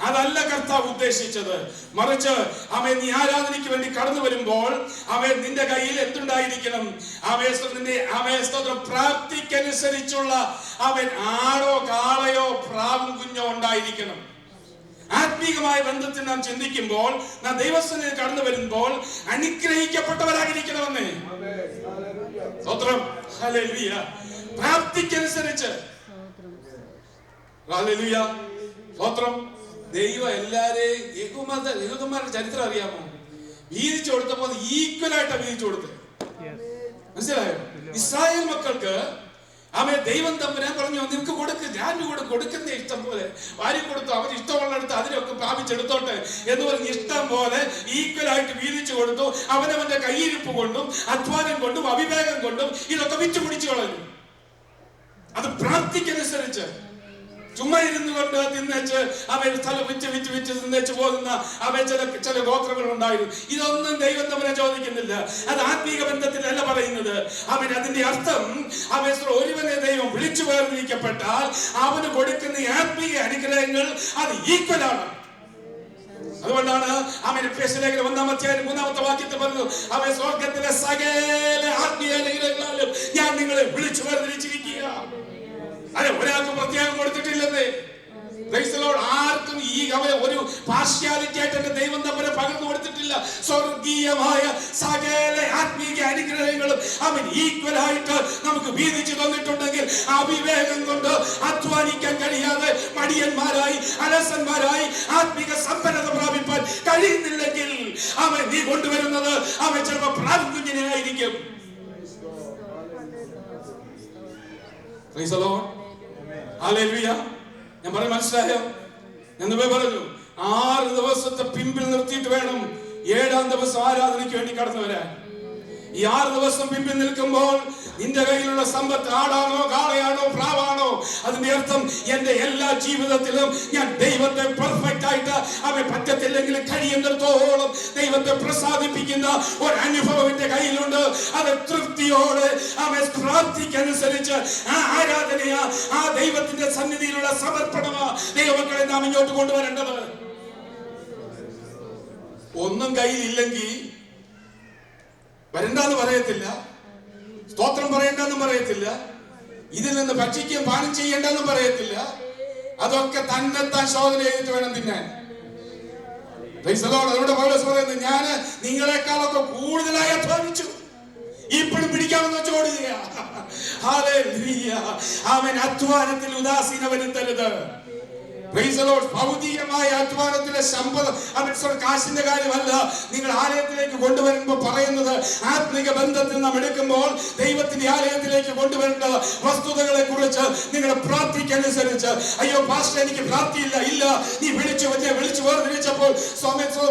Speaker 1: അതല്ല കർത്താവ് ഉദ്ദേശിച്ചത്. മറിച്ച് അവൻ നീ ആരാധനയ്ക്ക് വേണ്ടി കടന്നു വരുമ്പോൾ അവൻ നിന്റെ കയ്യിൽ എന്തുണ്ടായിരിക്കണം? പ്രാപ്തിക്കനുസരിച്ചുള്ള അവൻ ആടോ കാളയോ പ്രാവും കുഞ്ഞോ ഉണ്ടായിരിക്കണം. ആത്മീകമായ ബന്ധത്തിൽ നാം ചിന്തിക്കുമ്പോൾ, നാം ദൈവസന്നിധിയിൽ കടന്നു വരുമ്പോൾ അനുഗ്രഹിക്കപ്പെട്ടവരായിരിക്കണമെന്നേ. സ്തോത്രം, ഹല്ലേലൂയ. പ്രാപ്തിക്കനുസരിച്ച്, ഹല്ലേലൂയ, സ്തോത്രം. ദൈവം എല്ലാരെയും യഹൂദന്മാരുടെ ചരിത്രം അറിയാമോ? വീതിച്ചു കൊടുത്തപ്പോൾ ഈക്വലായിട്ടാണ് വീതിച്ചു കൊടുത്തത്. മനസ്സിലായോ? ഇസ്രായേൽ മക്കൾക്ക് ദൈവം തമ്പുരാൻ പറഞ്ഞു, നിനക്ക് കൊടുക്ക്, ഞാൻ കൊടുക്കുന്ന ഇഷ്ടം പോലെ വാരി കൊടുത്തു. അവർ ഇഷ്ടമുള്ളിടത്ത് അതിലൊക്കെ പ്രാപിച്ചെടുത്തോട്ടെ എന്ന് പറഞ്ഞ് ഇഷ്ടം പോലെ ഈക്വലായിട്ട് വീതിച്ചു കൊടുത്തു. അവനവന്റെ കയ്യിരിപ്പ് കൊണ്ടും അധ്വാനം കൊണ്ടും അവിവേകം കൊണ്ടും ഇതൊക്കെ വിറ്റ് പിടിച്ചു കളഞ്ഞു. അത് പ്രാപ്തിക്കനുസരിച്ച് ചുമ്മാ ഇരുന്നു കൊണ്ട് തിന്നേച്ച് അവൻ സ്ഥലം വിറ്റ് വിറ്റ് വിറ്റ് തിന്നേച്ച് പോകുന്ന അവൻ ചില ഗോത്രങ്ങൾ ഉണ്ടായിരുന്നു. ഇതൊന്നും ദൈവം തമ്മിലെ ചോദിക്കുന്നില്ല. അത് ആത്മീക ബന്ധത്തിലല്ല പറയുന്നത്. അവൻ അതിന്റെ അർത്ഥം അവൻ ഒരുവനെ ദൈവം വിളിച്ചു വേർതിരിക്കപ്പെട്ടാൽ അവന് കൊടുക്കുന്ന ആത്മീക അനുഗ്രഹങ്ങൾ അത് ഈക്വലാണ്. അതുകൊണ്ടാണ് അവൻ എഫേസ്യർ 1-ാം അധ്യായം 3-ാമത്തെ വാക്യത്തിൽ പറഞ്ഞു, അവൻ സ്വർഗ്ഗത്തിലെ സകല ആത്മീയ അനുഗ്രഹങ്ങളാലും ഞാൻ നിങ്ങളെ വിളിച്ചു വേർതിരിച്ചിരിക്കുക. അതെ, ഒരാൾക്കും പ്രത്യേകം കൊടുത്തിട്ടില്ലെന്നേ. ആർക്കും ഈ ഒരു പാർഷ്യാലിറ്റി ആയിട്ട് എന്റെ ദൈവം തമ്മിലെ പകർന്നു കൊടുത്തിട്ടില്ല. സ്വർഗീയമായ സകല ആത്മീയ അനുഗ്രഹങ്ങളും അവൻ ഈക്വൽ ആയിട്ട് നമുക്ക് വീതിച്ചു തന്നിട്ടുണ്ടെങ്കിൽ അവിവേകം കൊണ്ട് അധ്വാനിക്കാൻ കഴിയാതെ മടിയന്മാരായി അലസന്മാരായി ആത്മീക സമ്പന്നത പ്രാപിപ്പാൻ കഴിയുന്നില്ലെങ്കിൽ അവൻ നീ കൊണ്ടുവരുന്നത് അവൻ ചിലപ്പോൾ പ്രാവും കുഞ്ഞിനെ ആയിരിക്കും. ഹല്ലേലൂയ. ഞാൻ പറഞ്ഞു, മനസ്സിലായോ? ഞാൻ പറഞ്ഞു 6 ദിവസത്തെ പിമ്പിൽ നിർത്തിയിട്ട് വേണം
Speaker 2: 7-ാം ദിവസം ആരാധനയ്ക്ക് വേണ്ടി കടന്നു വരാൻ. ഈ 6 ദിവസം പിമ്പിൽ നിൽക്കുമ്പോൾ നിന്റെ കയ്യിലുള്ള സമ്പത്ത് ആടാണോ കാളയാണോ പ്രാവാണോ, അതിന്റെ അർത്ഥം എന്റെ എല്ലാ ജീവിതത്തിലും ഞാൻ ദൈവത്തെ പെർഫെക്റ്റ് ആയിട്ട് അവൻ പറ്റത്തില്ലെങ്കിലും കഴിയുന്നിടത്തോളം ദൈവത്തെ പ്രസാദിപ്പിക്കുന്ന ഒരു അനുഭവം എന്റെ കയ്യിലുണ്ട്. അത് തൃപ്തിയോടെ അവൻ പ്രാർത്ഥിക്കനുസരിച്ച് ആ ആരാധനയാ, ആ ദൈവത്തിന്റെ സന്നിധിയിലുള്ള സമർപ്പണമാ ദൈവമക്കളെ നാം ഇങ്ങോട്ട് കൊണ്ടുവരേണ്ടത്. ഒന്നും കയ്യിലില്ലെങ്കിൽ വരണ്ടെന്ന് പറയത്തില്ല, സ്തോത്രം പറയണ്ടെന്നും പറയത്തില്ല, ഇതിൽ നിന്ന് ഭക്ഷിക്കുകയും പാനം ചെയ്യേണ്ടെന്നും പറയത്തില്ല. അതൊക്കെ തന്നെത്താൻ ശോധന ചെയ്തിട്ട് വേണം തിന്നാൻ. അതുകൊണ്ട് പൗലോസ് പറയുന്നത്, ഞാൻ നിങ്ങളെക്കാളൊക്കെ കൂടുതലായി അധ്വാനിച്ചു, ഇപ്പോഴും പിടിക്കാമെന്ന് വെച്ചോടുക. അവൻ അധ്വാനത്തിൽ ഉദാസീന വരുത്തരുത്. ഭൗതികമായ അധ്വാനത്തിലെ ശമ്പളം കാശിന്റെ കാര്യമല്ല നിങ്ങൾ ആലയത്തിലേക്ക് കൊണ്ടുവരുമ്പോൾ പറയുന്നത്. ആത്മിക ബന്ധത്തിൽ നാം എടുക്കുമ്പോൾ ദൈവത്തിന്റെ ആലയത്തിലേക്ക് കൊണ്ടുവരേണ്ട വസ്തുതകളെ കുറിച്ച് നിങ്ങൾ പ്രാർത്ഥിക്കനുസരിച്ച്, അയ്യോ പാസ്റ്റർ എനിക്ക് പ്രാർത്ഥിയില്ല, ഇല്ല, നീ വിളിച്ചു വേർതിരിച്ചപ്പോൾ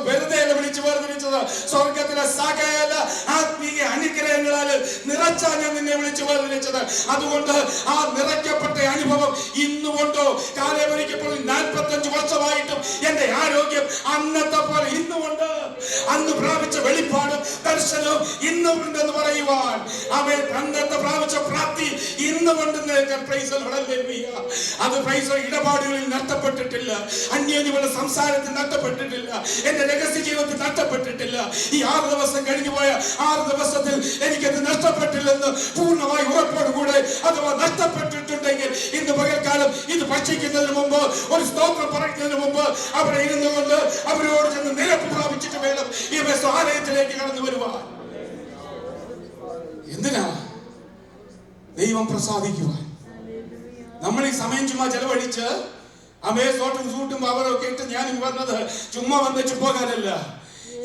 Speaker 2: വെറുതെ വിളിച്ചു വേർതിരിച്ചത്, സ്വർഗത്തിലെ സകല ആത്മീയ അനുഗ്രഹങ്ങളാൽ നിറച്ചാ ഞാൻ നിന്നെ വിളിച്ചു വേർതിരിച്ചത്. അതുകൊണ്ട് ആ നിറയ്ക്കപ്പെട്ട അനുഭവം ഇന്നുകൊണ്ടോ കാലവരിക്കപ്പോൾ 45 വർഷമായിട്ടും എന്റെ ആരോഗ്യം അന്നത്തെ പോലെ ഇന്നുമുണ്ട്. അന്ന് പ്രാപിച്ച വെളിപ്പാടും ദർശനവും ഇന്നുമുണ്ടെന്ന് പറയുവാൻ അവൻ അന്നത്തെ പ്രാപിച്ച പ്രാപ്തി ഇന്നുമുണ്ടെന്ന് അത് ഇടപാടുകളിൽ നഷ്ടപ്പെട്ടിട്ടില്ല, അന്യോന്യമുള്ള സംസാരത്തിൽ നഷ്ടപ്പെട്ടിട്ടില്ല, എന്റെ രഹസ്യ ജീവിതത്തിൽ നഷ്ടപ്പെട്ടിട്ടില്ല. ഈ 6 ദിവസം കഴിഞ്ഞു പോയ 6 ദിവസത്തിൽ എനിക്കത് നഷ്ടപ്പെട്ടില്ലെന്ന് പൂർണ്ണമായി ഉറപ്പോടുകൂടെ അഥവാ നഷ്ടപ്പെട്ടിട്ടുണ്ടെങ്കിൽ ഇന്ന് പകൽക്കാലം ഇത് ഭക്ഷിക്കുന്നതിന് മുമ്പ്, ഒരു സ്തോത്രം പറയുന്നതിന് മുമ്പ് അവിടെ ഇരുന്നു കൊണ്ട് അവരോട് ചെന്ന് നിരപ്പ് പ്രാപിച്ചിട്ട് വേണം ഈ ആലയത്തിലേക്ക് കടന്നു വരുവാൻ. എന്തിനാ? ദൈവം പ്രസാദിക്കുവാൻ. നമ്മൾ ഈ സമയം ചുമ്മാ ചെലവഴിച്ച് അമേസോട്ടും സൂട്ടും അവരൊക്കെ ഇട്ട് ഞാൻ വന്നത് ചുമ്മാ വന്നിച്ചു പോകാനല്ല.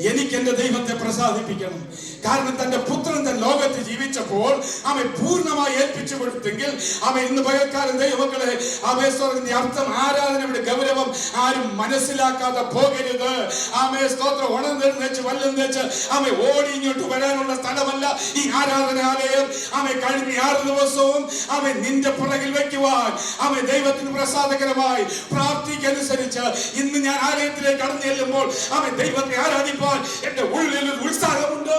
Speaker 2: എനിക്ക് എന്റെ ദൈവത്തെ പ്രസാദിപ്പിക്കണം. കാരണം തന്റെ പുത്രൻ തൻ ലോകത്ത് ജീവിച്ചപ്പോൾ അവൻ പൂർണ്ണമായി ഏൽപ്പിച്ചു കൊടുത്തെങ്കിൽ അവൻ ഇന്ന് പകൽക്കാലം ദൈവമക്കളെ അമേസ്തോത്രത്തിന്റെ അർത്ഥം ആരാധനയുടെ ഗൗരവം ആരും മനസ്സിലാക്കാതെ പോകരുത്. ആമേ സ്തോത്രം ഉണർന്നെഴുന്നേച്ച് വല്ലെന്നേച്ച് അവൻ ഓടി ഇങ്ങോട്ട് വരാനുള്ള സ്ഥലമല്ല ഈ ആരാധനാലയം. അവൻ കഴിഞ്ഞ 6 ദിവസവും അവൻ നിന്റെ പുറകിൽ വെക്കുവാൻ അവൻ ദൈവത്തിന് പ്രസാദകരമായി പ്രാർത്ഥിക്കനുസരിച്ച് ഇന്ന് ഞാൻ ആലയത്തിലേക്ക് കടന്നു ചെല്ലുമ്പോൾ അവൻ ദൈവത്തെ ആരാധിപ്പാൻ എന്റെ ഉള്ളിൽ ഒരു ഉത്സാഹമുണ്ട്.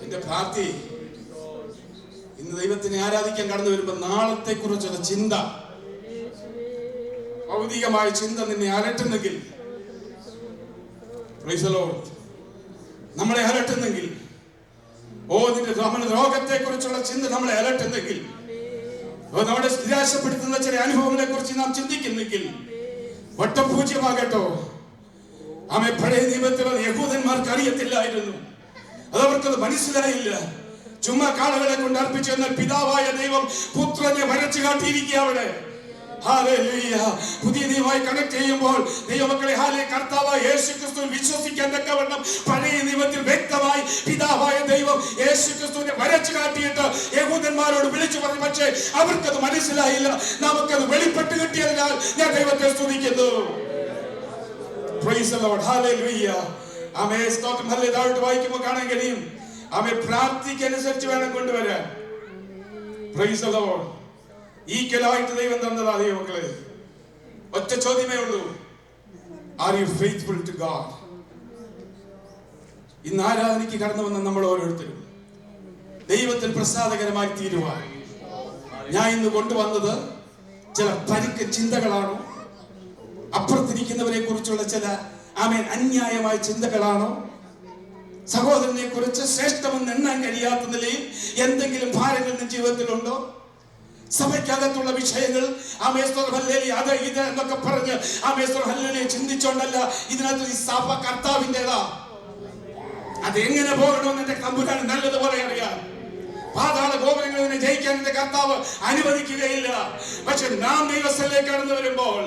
Speaker 2: എന്റെ പ്രാർത്ഥി ഇന്ന് ദൈവത്തിനെ ആരാധിക്കാൻ കടന്നു വരുമ്പോൾ നാളത്തെ കുറിച്ചുള്ള ചിന്ത, ഭൗതികമായ ചിന്ത നിന്നെ അലട്ടുന്നെങ്കിൽ, നമ്മളെ അലട്ടുന്നെങ്കിൽ, നിന്റെ രോഗത്തെ കുറിച്ചുള്ള ചിന്ത നമ്മളെ അലട്ടുന്നെങ്കിൽ, നമ്മളെ നിരാശപ്പെടുത്തുന്ന ചില അനുഭവങ്ങളെ കുറിച്ച് നാം ചിന്തിക്കുന്നെങ്കിൽ വട്ടപൂജ്യമാകട്ടോ. ആമേ പഴയ നിയമത്തിൽ യഹൂദന്മാർക്ക് അറിയത്തില്ലായിരുന്നു, അതവർക്കത് മനസ്സിലായില്ല. ചുമ്മാ കാളകളെ കൊണ്ട് അർപ്പിച്ചു. എന്നാൽ പിതാവായ ദൈവം പുത്രനെ വരച്ചു കാട്ടിയിരിക്കുക അവിടെ. പുതിയ നിയമമായി കണക്ട് ചെയ്യുമ്പോൾ ദൈവമക്കളെ കർത്താവായ യേശുക്രിസ്തു വിശ്വസിക്കാൻ തക്കവണ്ണം പഴയ നിയമത്തിൽ വ്യക്തമായി പിതാവായ ദൈവം യേശുക്രിസ്തുവിനെ വരച്ചു കാട്ടിയിട്ട് യഹൂദന്മാരോട് വിളിച്ചു പറഞ്ഞു. പക്ഷേ അവർക്കത് മനസ്സിലായില്ല. നമുക്കത് വെളിപ്പെട്ട് കിട്ടിയതിനാൽ ഞാൻ ദൈവത്തെ സ്തുതിക്കുന്നു. വായിക്കുമ്പോൾ കാണാൻ കഴിയും അവൻ പ്രാർത്ഥിക്കനുസരിച്ച് വേണം കൊണ്ടുവരാൻ. ഈക്വലായിട്ട് ദൈവം തന്നതാ ദൈവമക്കളെ. ഒറ്റ ചോദ്യമേ ഉള്ളൂ, are you faithful to God? ഇന്ന് ആരാധനയ്ക്ക് കടന്നു വന്ന നമ്മൾ ഓരോരുത്തരും ദൈവത്തിൽ പ്രസാദകരമായി തീരുവാൻ ഞാൻ ഇന്ന് കൊണ്ടുവന്നത് ചില പരുക്ക ചിന്തകളാണോ, അപ്പുറത്തിരിക്കുന്നവരെ കുറിച്ചുള്ള ചില അന്യായമായ ചിന്തകളാണോ, സഹോദരനെ കുറിച്ച് ശ്രേഷ്ഠമെന്ന് എണ്ണാൻ കഴിയാത്ത നിലയിൽ എന്തെങ്കിലും ഭാരങ്ങൾ ജീവിതത്തിലുണ്ടോ? സഭയ്ക്കകത്തുള്ള വിഷയങ്ങൾ അത് ഇത് എന്നൊക്കെ പറഞ്ഞ് ചിന്തിച്ചോണ്ടല്ല ഇതിനകത്ത് ഈ സഭ കർത്താവിൻ്റെതാ. അതെങ്ങനെ പോകണമെന്ന് എന്റെ തമ്പുരാൻ നല്ലതുപോലെ അറിയാം. പാതാള ഗോപുരങ്ങളിൽ ജയിക്കാൻ എന്റെ കർത്താവ് അനുവദിക്കുകയില്ല. പക്ഷെ നാം ദൈവസ്ഥലേക്ക് കടന്നു വരുമ്പോൾ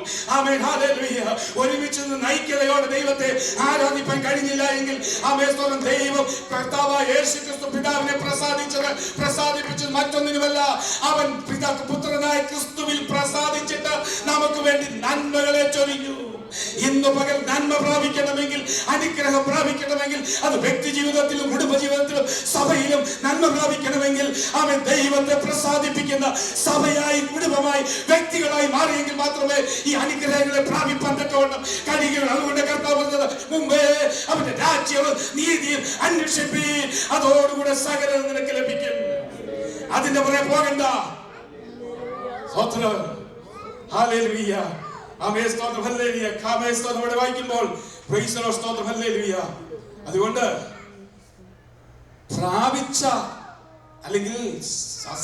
Speaker 2: ഒരുമിച്ച് ഐക്യതയോടെ ദൈവത്തെ ആരാധിപ്പാൻ കഴിഞ്ഞില്ല എങ്കിൽ ദൈവം കർത്താവായ യേശുക്രിസ്തു പിതാവിനെ പ്രസാദിപ്പിച്ചത് മറ്റൊന്നിനുമല്ല, അവൻ പുത്രനായ ക്രിസ്തുവിൽ പ്രസാദിച്ചിട്ട് നമുക്ക് വേണ്ടി നന്മകളെ ചൊരിഞ്ഞു. ഇന്ന് പകൽ നന്മ പ്രാപിക്കണമെങ്കിൽ, അനുഗ്രഹം പ്രാപിക്കണമെങ്കിൽ, അത് വ്യക്തി ജീവിതത്തിലും കുടുംബ ജീവിതത്തിലും സഭയിലും നന്മ പ്രാപിക്കണമെങ്കിൽ അവൻ ദൈവത്തെ പ്രസാദിപ്പിക്കുന്ന സഭയായി, കുടുംബമായി, വ്യക്തികളായി മാറിയെങ്കിൽ മാത്രമേ ഈ അനുഗ്രഹങ്ങളെ പ്രാപിപ്പാൻ തക്കവണ്ണം കഴിയുകയുള്ളൂ. അതുകൊണ്ട് കർത്താവ് പറഞ്ഞത്, മുമ്പേ അവന്റെ രാജ്യവും നീതിയും അന്വേഷിപ്പീൻ, അതോടുകൂടെ സകലം നിനക്ക് ലഭിക്കും. അതിന്റെ പുറകെ പോകണ്ട. സ്തോത്രം, ഹല്ലേലൂയ, ആമേൻ, സ്തോത്രം, ഹല്ലേലൂയ. ആമേൻ, സ്തോത്രം. ഇവിടെ വായിക്കുമ്പോൾ പ്രൈസ് ദി ലോർഡ്, സ്തോത്രം, ഹല്ലേലൂയ. അതുകൊണ്ട് പ്രാപിച്ച അല്ലെങ്കിൽ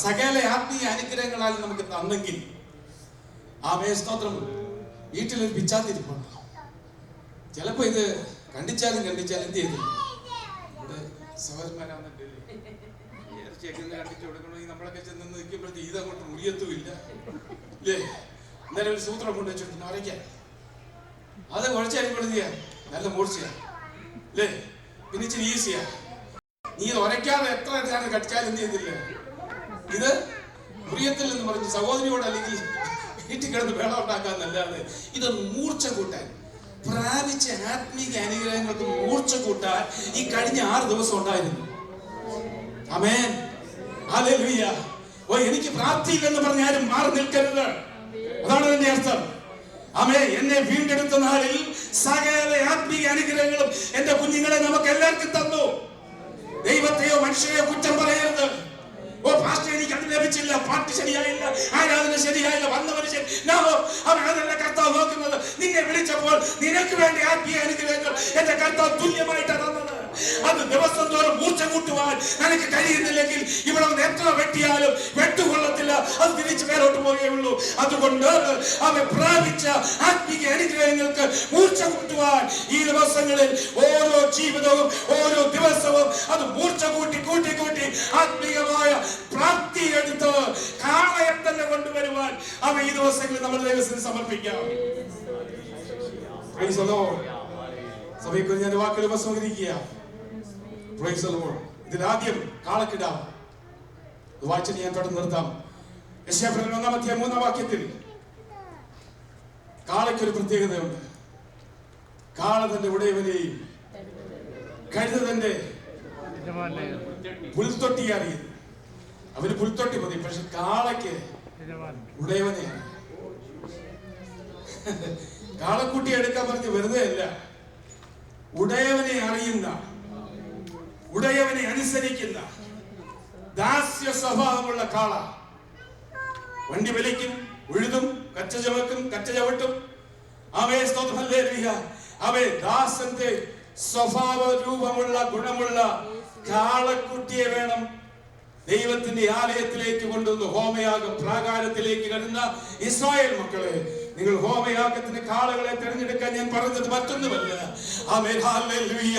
Speaker 2: സകല ആത്മീയ അനുഗ്രഹങ്ങളാൽ നമുക്ക് തന്നെങ്കിൽ, ആമേൻ, സ്തോത്രം, വീട്ടിലൊരു പിച്ചാത്തിരിപ്പുണ്ട്. ചിലപ്പോ ഇത് കണ്ടിച്ചാൽ എന്ത് ചെയ്തു സഹോദരന്മാരാന്നിട്ട് കണ്ടിച്ചു കൊടുക്കണമെങ്കിൽ നമ്മളൊക്കെ ചെന്ന് നിൽക്കുമ്പോഴത്തെ ഇതങ്ങോട്ട് മുറിയത്തുമില്ല അല്ലേ? എന്നാലും ഒരു സൂത്രം കൊണ്ട് വെച്ചിട്ട് ഉരയ്ക്കാൻ, അത് കുഴച്ചഴിപ്പെടുത്തിയ നല്ല മൂർച്ചയാ അല്ലേ? പിന്നെ ഇച്ചിരി ഈസിയാ. നീ ഇത് ഉരയ്ക്കാതെ എത്ര നേരം കടിച്ചാലും എന്ത് ചെയ്തില്ല, ഇത് മുറിയത്തില്ലെന്ന് പറഞ്ഞ് സഹോദരിയോട് അല്ലെങ്കിൽ വീട്ടിൽ കിടന്ന് വേളം ഉണ്ടാക്കാന്നല്ലാതെ ഇതൊന്ന് മൂർച്ച കൂട്ടാൻ, പ്രാപിച്ച ആത്മീക അനുഗ്രഹങ്ങൾക്ക് മൂർച്ച കൂട്ടാൻ ഈ കഴിഞ്ഞ 6 ദിവസം ഉണ്ടായിരുന്നു. ആമേൻ, ഹല്ലേലൂയ. ഓ, എനിക്ക് പ്രാപ്തിയില്ലെന്ന് പറഞ്ഞ് ആരും മാറി നിൽക്കരുത്. അതാണ് അതിന്റെ അർത്ഥം. ആമേൻ. എന്നെ വീണ്ടെടുത്ത നാളിൽ സകല ആത്മീയ അനുഗ്രഹങ്ങളും എന്റെ കുഞ്ഞുങ്ങളെ നമുക്ക് എല്ലാവർക്കും തന്നു. ദൈവത്തെയോ മനുഷ്യരെയോ കുറ്റം പറയരുത്. ഓ പാസ്റ്റർ, എനിക്ക് അത് ലഭിച്ചില്ല, പാട്ട് ശരിയായില്ല, ആരാധന ശരിയായില്ല, വന്നവന് ശരി. അവനല്ല കർത്താവ് നോക്കുന്നത്. നിന്നെ വിളിച്ചപ്പോൾ നിനക്ക് വേണ്ടി ആത്മീയ അനുഗ്രഹങ്ങൾ എന്റെ കർത്താവ് തുല്യമായിട്ടാണ് തന്നത്. അത് ദിവസം തോറും മൂർച്ച കൂട്ടുവാൻ നിനക്ക് കഴിയുന്നില്ലെങ്കിൽ ഇവിടെ നിന്ന് എത്ര വെട്ടിയാലും വെട്ടുകൊള്ളത്തില്ല, അത് തിരിച്ചു മേലോട്ട് പോവുകയുള്ളൂ. അതുകൊണ്ട് അവൻ പ്രാപിച്ച ആത്മീയ അനുഗ്രഹങ്ങൾക്ക് മൂർച്ച കൂട്ടുവാൻ ഈ ദിവസങ്ങളിൽ ഓരോ ജീവിതവും ഓരോ ദിവസവും അത് മൂർച്ച കൂട്ടി കൂട്ടി കൂട്ടി ആത്മീയമായ പ്രാപ്തി എടുത്ത് കാളയെ തന്നെ കൊണ്ടുവരുവാൻ അവൻ ഈ ദിവസങ്ങളിൽ നമ്മൾ ദൈവത്തിന് സമർപ്പിക്കാം. സഭയ്ക്ക് ഞാൻ വാക്കുകൾ ഉപസംഹരിക്കുക. ഇതിലാദ്യം കാളക്കിടാവ് വായിച്ചിട്ട് ഞാൻ തുടർന്ന് നിർത്താം. യെശയ്യാപ്രവചനം 1-ാം അധ്യായം 3-ാം വാക്യത്തിൽ കാളയ്ക്കൊരു പ്രത്യേകതയുണ്ട്. കാള തന്റെ ഉടയവനെയും കഴുത തന്റെ പുൽത്തൊട്ടി അറിയുന്നു. അവന് പുൽത്തൊട്ടി മതി, പക്ഷെ കാളയ്ക്ക് ഉടയവനെയാണ്. കാളക്കുട്ടി എടുക്കാൻ പറഞ്ഞ് വെറുതെ അല്ല, ഉടയവനെ അറിയുന്ന, ഉടയവനെ അനുസരിക്കുന്ന ദാസ്യ സ്വഭാവമുള്ള കാള. വണ്ടി വലിക്കും, ഉഴുതും, കച്ച ചവക്കും, കച്ച ചവിട്ടും. അവയെ സ്തോത്രം, ഹല്ലേലൂയ. അവയെ ദാസന്റെ സ്വഭാവ രൂപമുള്ള ഗുണമുള്ള കാളക്കുട്ടിയെ വേണം ദൈവത്തിന്റെ ആലയത്തിലേക്ക് കൊണ്ടുവന്ന് ഹോമയാഗം പ്രാകാരത്തിലേക്ക് കടന്ന ഇസ്രായേൽ മക്കളെ, നിങ്ങൾ ഹോമയാഗത്തിന് കാളകളെ തിരഞ്ഞെടുക്കാൻ ഞാൻ പറഞ്ഞത് മറ്റൊന്നുമല്ല. ആമേൻ, ഹല്ലേലൂയ.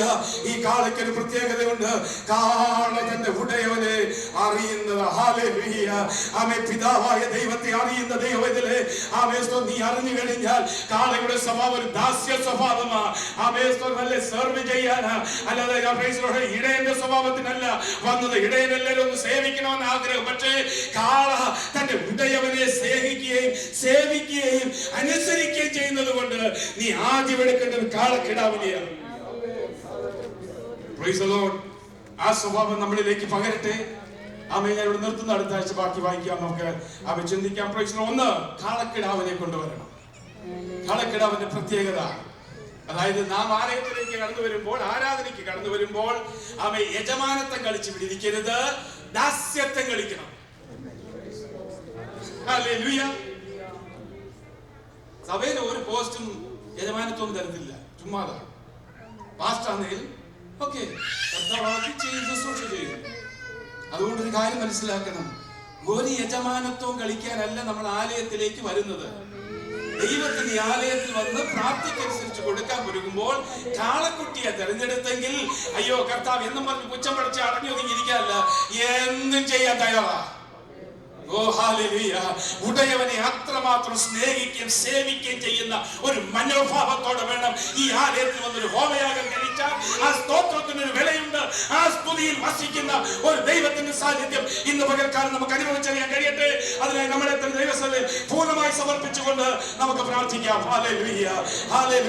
Speaker 2: ഈ കാളയ്ക്കൊരു പ്രത്യേകതയുണ്ട്. കാള തന്റെ ഉടയവനെ അറിയുന്നത്. ഹല്ലേലൂയ. ആമേൻ. പിതാവായ ദൈവത്തെ അറിയുന്ന ദൈവത്തിലെ ആമേൻ, നീ അറിഞ്ഞു കഴിഞ്ഞാൽ കാളയുടെ സ്വഭാവം ഒരു ദാസ്യ സ്വഭാവമാണ്. ആമേൻ, നല്ല സെർവ് ചെയ്യാനാ, അല്ലാതെ ഇടയന്റെ സ്വഭാവത്തിനല്ല വന്നത്. ഇടയനെല്ലാവരും ഒന്ന് സേവിക്കണമെന്ന് ആഗ്രഹം, പക്ഷേ കാള തന്റെ ഉടയവനെ സ്നേഹിക്കുകയും സേവിക്കുകയും അനുസരിക്കുകയും ചെയ്യുന്നത് കൊണ്ട് നീ ആദ്യം എടുക്കേണ്ടത് കാളക്കിടാവിനെയാണ്. Price the Lord. ആ സ്വഭാവം നമ്മളിലേക്ക് പകരട്ടെ. ആമേൻ. ഞാൻ ഇവിടെ നിർത്തുന്ന, അടുത്ത ആഴ്ച ബാക്കി വായിക്കാം, നമുക്ക് അവ ചിന്തിക്കാം. Price the Lord. 1, കാളക്കിടാവിനെ കൊണ്ടുവരണം. കാളക്കിടാവിന്റെ പ്രത്യേകത, അതായത് നാം ആലയത്തിലേക്ക് കടന്നു വരുമ്പോൾ, ആരാധനയ്ക്ക് കടന്നു വരുമ്പോൾ അവ യജമാനത്വം കളിച്ച് പിടിക്കരുത്, ദാസ്യത്വം കളിക്കണം. ഹല്ലേലൂയ. സഭയിലെ ഒരു പോസ്റ്റും യജമാനത്വം തരത്തില്ല, ചുമ്മാതാണ്. പാസ്റ്റാണെങ്കിൽ ഓക്കെ, ശുശ്രൂഷ ചെയ്യുന്നു. അതുകൊണ്ട് ഒരു കാര്യം മനസ്സിലാക്കണം, ഒരു യജമാനത്വം കളിക്കാനല്ല നമ്മൾ ആലയത്തിലേക്ക് വരുന്നത്. ദൈവത്തിന്റെ ആലയത്തിൽ വന്ന് പ്രാർത്ഥിക്കനുസരിച്ച് കൊടുക്കാൻ ഒരുങ്ങുമ്പോൾ കാളക്കുട്ടിയെ തെരഞ്ഞെടുത്തെങ്കിൽ, അയ്യോ കർത്താവ് എന്നും പറഞ്ഞ് പുച്ഛം പഠിച്ച് അടഞ്ഞു ഒതുങ്ങിയിരിക്കാനല്ല, എന്തും ചെയ്യാൻ തയ്യാറാ. ഓ ഹല്ലേലൂയ. ഉടയവനെ അത്രമാത്രം സ്നേഹിക്കുകയും സേവിക്കുകയും ചെയ്യുന്ന ഒരു മനോഭാവത്തോടെ വേണം ഈ ആലയത്തിൽ വന്നൊരു ഹോമയാഗം കഴിച്ചാൽ ആ സ്തോത്രത്തിന് ഒരു വിലയുണ്ട്. ആ സ്തുതിയിൽ വസിക്കുന്ന ഒരു ദൈവത്തിന്റെ സാന്നിധ്യം ഇന്ന് പകൽക്കാലം നമുക്ക് അനുഭവിച്ചറിയാൻ കഴിയട്ടെ. അതിനായി നമ്മളെ ദൈവസഭയിൽ പൂർണ്ണമായി സമർപ്പിച്ചുകൊണ്ട് നമുക്ക് പ്രാർത്ഥിക്കാം. Hallelujah, hallelujah.